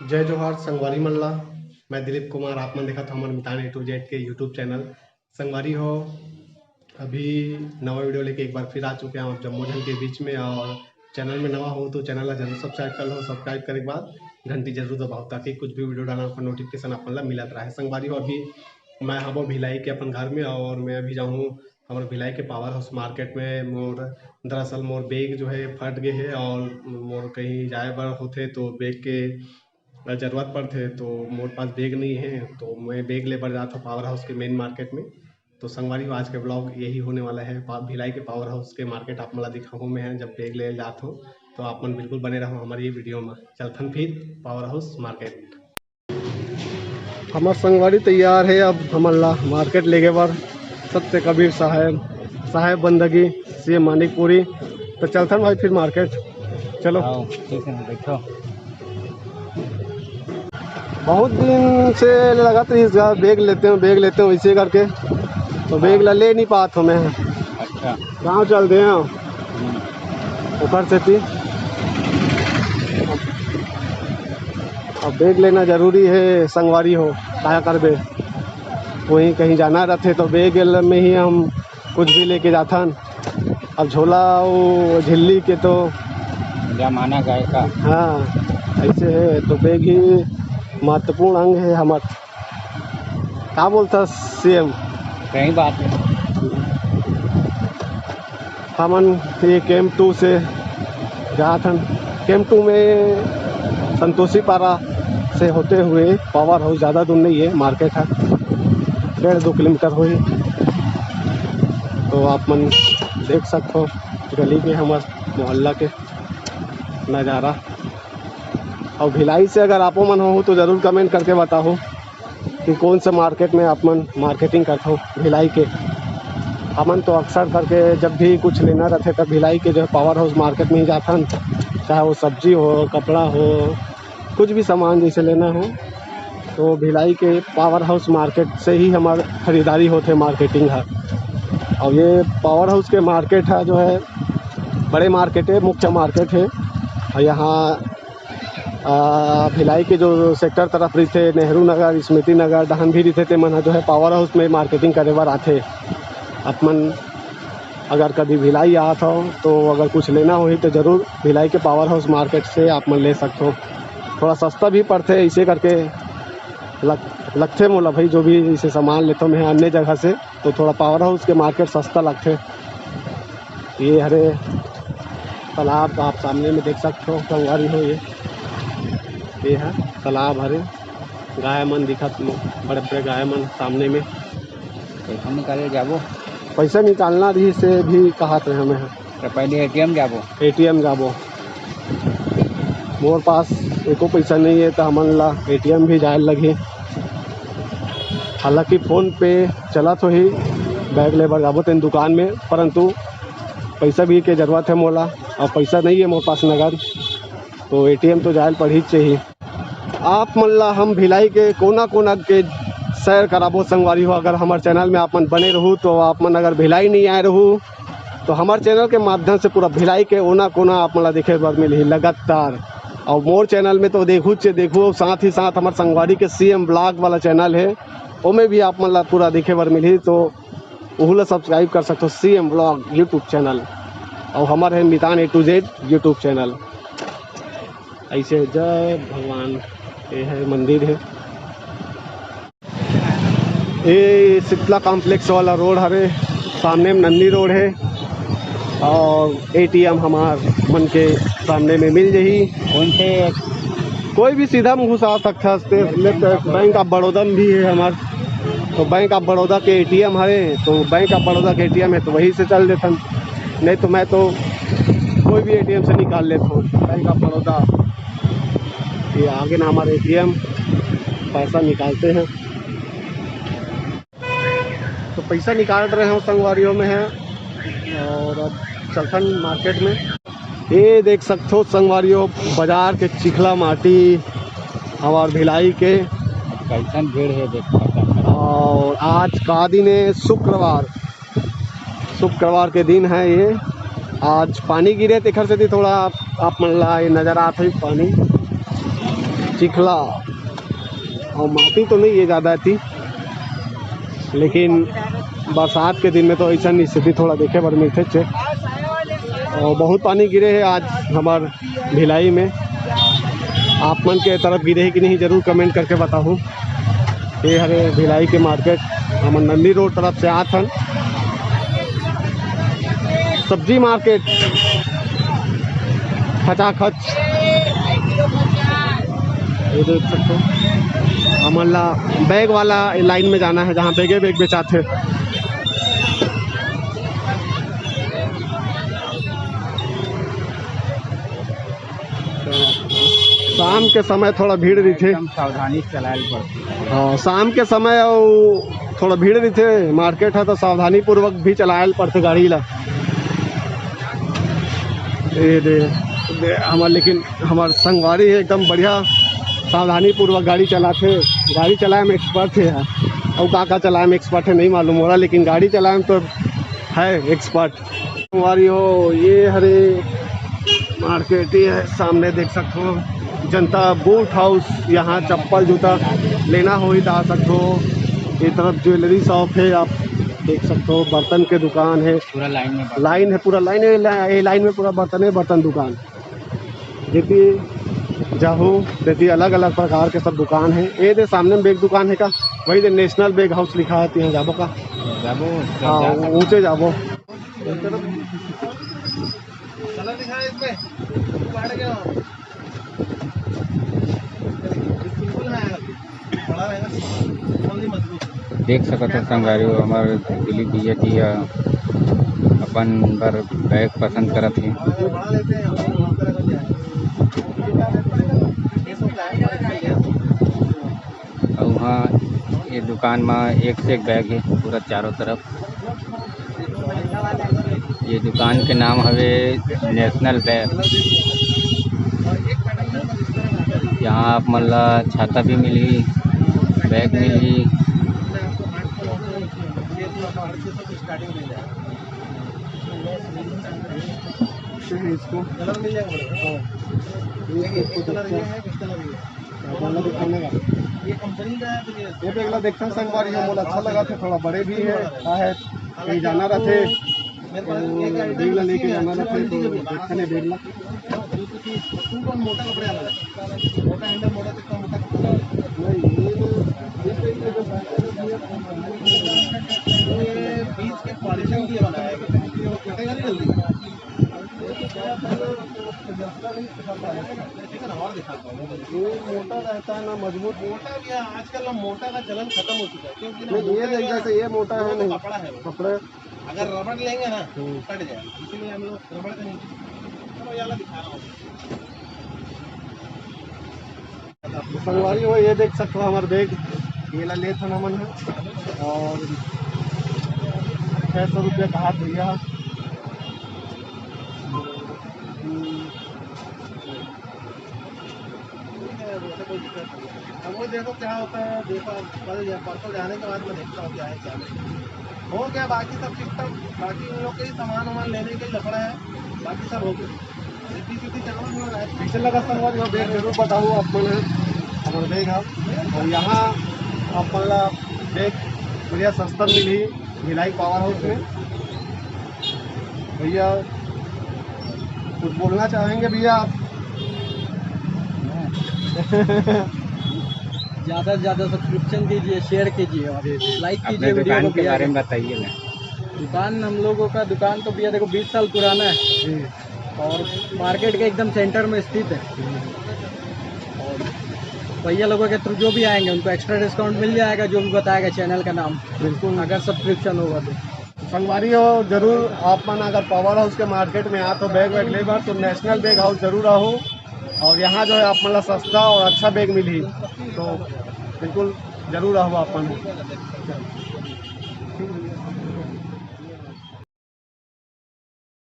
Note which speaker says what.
Speaker 1: जय जोहार संगवारी मन ला। मैं दिलीप कुमार आप मन देखत हमन मितान A to Z के यूट्यूब चैनल संगवारी हो। अभी नवा वीडियो लेके एक बार फिर आ चुके हैं आप जम्मू जन के बीच में। और चैनल में नवा हो तो चैनल ला जरूर सब्सक्राइब कर लो। सब्सक्राइब करे के बाद घंटी जरूर दबाओ ताकि कुछ भी वीडियो डालना पर नोटिफिकेशन अपन ला मिलत रहे। संगवारी हो अभी मैं हबो भिलाई के अपन घर में और मैं अभी जाऊँ हमारे भिलाई के पावर हाउस मार्केट में। मोर दरअसल मोर बैग जो है फट गए है और मोर कहीं जाए बर होथे तो बैग के जरूरत पड़थे तो मोर पास बैग नहीं है तो मैं बैग ले बर जाता हूँ पावर हाउस के मेन मार्केट में। तो संगवारी आज के ब्लॉग यही होने वाला है भिलाई के पावर हाउस के मार्केट आप मला दिखाऊँ मैं जब बैग ले जाता हूँ। तो आप मन बिल्कुल बने रहो हमारी ये वीडियो में। चलथन फिर पावर हाउस मार्केट। हमार संगवारी तैयार है अब हमारा मार्केट ले गए बार सत्य कबीर साहेब बंदगी CM मानिकपुरी। तो चलथन भाई फिर मार्केट चलो।
Speaker 2: ठीक है देखो
Speaker 1: बहुत दिन से लगा तो इस बैग लेते हूँ इसे करके तो बैग ला ले नहीं पात हूँ मैं।
Speaker 2: अच्छा
Speaker 1: गाँव चलते हैं ऊपर से थी। अब बैग लेना जरूरी है संगवारी हो क्या करबे वहीं कहीं जाना रहते तो बैग में ही हम कुछ भी लेके जाथन। अब झोला वो झिल्ली के तो
Speaker 2: जमाना गए का।
Speaker 1: हाँ ऐसे है तो बैग ही महत्वपूर्ण अंग है हमार। क्या बोलता CM
Speaker 2: सही बात है।
Speaker 1: हमन ये कैंप 2 से जाथन। कैंप 2 में संतोषी पारा से होते हुए पावर हाउस ज़्यादा दूर नहीं है मार्केट है 1.5-2 किलोमीटर हुई। तो आप मन देख सकते हो गली के हमारे मोहल्ला के नज़ारा। और भिलाई से अगर आप मन हो तो ज़रूर कमेंट करके बताओ कि कौन से मार्केट में आप मन मार्केटिंग करते हो भिलाई के। हमन तो अक्सर करके जब भी कुछ लेना रहते तब भिलाई के जो है पावर हाउस मार्केट में ही जाथन। चाहे वो सब्जी हो कपड़ा हो कुछ भी सामान जैसे लेना हो तो भिलाई के पावर हाउस मार्केट से ही हमारी ख़रीदारी होते मार्केटिंग है। और ये पावर हाउस के मार्केट है जो है बड़े मार्केट है मुख्य मार्केट है। और यहाँ भिलाई के जो सेक्टर तरफ रहते नेहरू नगर स्मृति नगर दहन भी रहते मन जो है पावर हाउस में मार्केटिंग करे बर आते। अपन अगर कभी भिलाई आता हो तो अगर कुछ लेना हो तो ज़रूर भिलाई के पावर हाउस मार्केट से आप मन ले सकते हो। थोड़ा सस्ता भी पड़ते इसे करके लगते मोला भाई जो भी इसे सामान लेता हूँ मैं अन्य जगह से तो थोड़ा पावर हाउस के मार्केट सस्ता लगते। ये हरे तालाब आप सामने में देख सकते हो संगवारी हो ये है तालाब हरे गाय मन दिखत बड़े बड़े गाय मन सामने में।
Speaker 2: पैसा निकाले जाबो
Speaker 1: पैसा निकालना रही से भी कहत रहे हमें
Speaker 2: तो पहले ATM जाबो
Speaker 1: जाबो। मोर पास एको पैसा नहीं है तो हमन ला ATM भी जाए लगे। हालांकि फ़ोन पे चला तो ही बैग ले बर जाबो तेन दुकान में परंतु पैसा भी के ज़रूरत है मोला और पैसा नहीं है मोर पास नगद तो ATM तो जाए पड़ी चाहिए। आप मन ला हम भिलाई के कोना कोना के सैर कराबो संगवारी हो। अगर हमारे चैनल में आप मन बने रहूँ तो आप मन अगर भिलाई नहीं आए रहूँ तो हमारे चैनल के माध्यम से पूरा भिलाई के ओना कोना आप मन ला देखे बर मिली लगातार। और मोर चैनल में तो देखू साथ ही साथ हमारे संगवारी के CM ब्लॉग वाला चैनल है उसमें भी आप मन ला पूरा देखे बर मिली तो वह ला सब्सक्राइब कर सकते हो CM ब्लॉग यूट्यूब चैनल। और हमारे है मितान A to Z YouTube channel. ऐसे जय भगवान ये है मंदिर है ये शीतला कॉम्प्लेक्स वाला रोड हरे सामने में नन्नी रोड है। और ATM हमार मन के सामने में मिल जाही
Speaker 2: कौन से
Speaker 1: कोई भी सीधा में घुसा सकता है। बैंक ऑफ बड़ौदा में भी है हमार तो बैंक ऑफ बड़ौदा के ATM है तो बैंक ऑफ बड़ौदा के ATM है तो वहीं से चल देता नहीं तो मैं तो कोई भी ATM से निकाल लेता हूँ। बैंक ऑफ बड़ौदा ये आगे ना हमारे ATM पैसा निकालते हैं तो पैसा निकाल रहे हैं संगवारियों में है। और अब चलथन मार्केट में ये देख सकते हो संगवारियों बाजार के चिखला माटी हमार भिलाई के
Speaker 2: कैसन भीड़ है देखो।
Speaker 1: और आज का दिन है शुक्रवार के दिन है ये। आज पानी गिरे तेखर से थोड़ा आप मन ला नज़र आता है पानी चिखला और माटी तो नहीं है ज़्यादा थी, लेकिन बरसात के दिन में तो ऐसा स्थिति थोड़ा देखे बर मिलते थे। और बहुत पानी गिरे है आज हमार भिलाई में। आप मन के तरफ गिरे है कि नहीं जरूर कमेंट करके बताऊँ। ये हरे भिलाई के मार्केट हमार नंदी रोड तरफ से आत हन। सब्जी मार्केट खचाखच ये देख सकते हो। हमारा बैग वाला लाइन में जाना है जहाँ बैगे बैग बेचाते हैं। शाम के समय थोड़ा भीड़ रही थे,
Speaker 2: एकदम सावधानी से चलाए पड़ती है।
Speaker 1: हाँ शाम के समय और थोड़ा भीड़ रही थे। मार्केट है तो सावधानी पूर्वक भी चलाए पड़ते गाड़ी ला। हमार लेकिन हमार संगवारी है एकदम बढ़िया सावधानी पूर्वक गाड़ी चलाते। गाड़ी चलाए में एक्सपर्ट है और का चलाए में एक्सपर्ट है नहीं मालूम हो रहा, लेकिन गाड़ी चलाए में तो है एक्सपर्ट। संगवारी हो ये हरे मार्केट ही है, सामने देख सकते हो जनता बूट हाउस। यहाँ चप्पल जूता लेना हो ही तो आ सकते हो। ये तरफ ज्वेलरी शॉप है, आप देख सकते हो। बर्तन के दुकान है,
Speaker 2: पूरा लाइन में
Speaker 1: लाइन है, पूरा लाइन है। ये लाइन में पूरा बर्तन दुकान देती जाहो देती अलग अलग प्रकार के सब दुकान है। ये दे सामने में एक दुकान है का, वही दे नेशनल बैग हाउस लिखा है। यहाँ जाबो का हाँ ऊँचे जाबो।
Speaker 2: देख सकते हो संगवारी हो हमारे दिलीप भैया जी अपन बर बैग पसंद करत है। और वहाँ ये दुकान में एक से एक बैग है पूरा चारों तरफ। ये दुकान के नाम हवे नेशनल बैग। यहाँ आप मन ला छाता भी मिली, बैग मिली।
Speaker 1: इसको कलर मिल जाएगा। ये कंपनी का है। ये बैग ला देखते हैं संगवारी है, मोला अच्छा लगा था। थोड़ा बड़े भी है कहीं जाना रहते बैग ला लेके जाना रहते तो देखने बैग ला मोटा कपड़ा मोटा हैंडल मोटा कितना मोटा कपड़ा ये बीच के पॉलिशिंग के लिए बनाया गया, कटेगा नहीं जल्दी। और दिखाता हूँ ये मोटा रहता है ना मजबूत। मोटा भी है आजकल ना, मोटा का चलन खत्म हो चुका है क्योंकि ये देख जैसे ये मोटा है नहीं, कपड़ा है कपड़े। अगर रबड़ लेंगे ना कट जाए, इसीलिए हम लोग रबड़ का नहीं। चलो ये वाला दिखा रहा हूँ संगवारी हो। ये देख सकते हो हमारे बैग ये ला ले था मन है और 600 रुपये का हाथ भैया। अब वो देखो क्या होता है, देखो परसों जाने के बाद मैं देखता हूँ क्या है क्या नहीं हो गया। बाकी सब सिस्टम, बाकी उन लोग के ही सामान वामान लेने के ही लफड़ा है, बाकी सब हो गया। पीछे लगा संगवारी हो बैग जरूर बताऊँ आप मन है हमारे बैग है। और यहाँ आप मतलब बैग बढ़िया सस्ता मिली भिलाई पावर हाउस में। भैया कुछ बोलना चाहेंगे भैया आप?
Speaker 3: ज़्यादा से ज़्यादा सब्सक्रिप्शन कीजिए, शेयर कीजिए और लाइक कीजिए वीडियो
Speaker 2: दुकान
Speaker 3: को।
Speaker 2: के बारे में बताइए ना।
Speaker 3: दुकान हम लोगों का दुकान तो भैया देखो 20 साल पुराना है और मार्केट के एकदम सेंटर में स्थित है। और भैया लोगों के थ्रू जो भी आएंगे उनको एक्स्ट्रा डिस्काउंट मिल जाएगा, जो भी बताएगा चैनल का नाम,
Speaker 1: बिल्कुल
Speaker 3: अगर सब्सक्रिप्शन होगा तो।
Speaker 1: संगवारी हो जरूर आप मन अगर पावर हाउस के मार्केट में आ तो बैग वैग ले बार तो नेशनल बैग हाउस जरूर आओ। और यहाँ जो है आप मतलब सस्ता और अच्छा बैग मिली तो बिल्कुल जरूर आओ आप मन।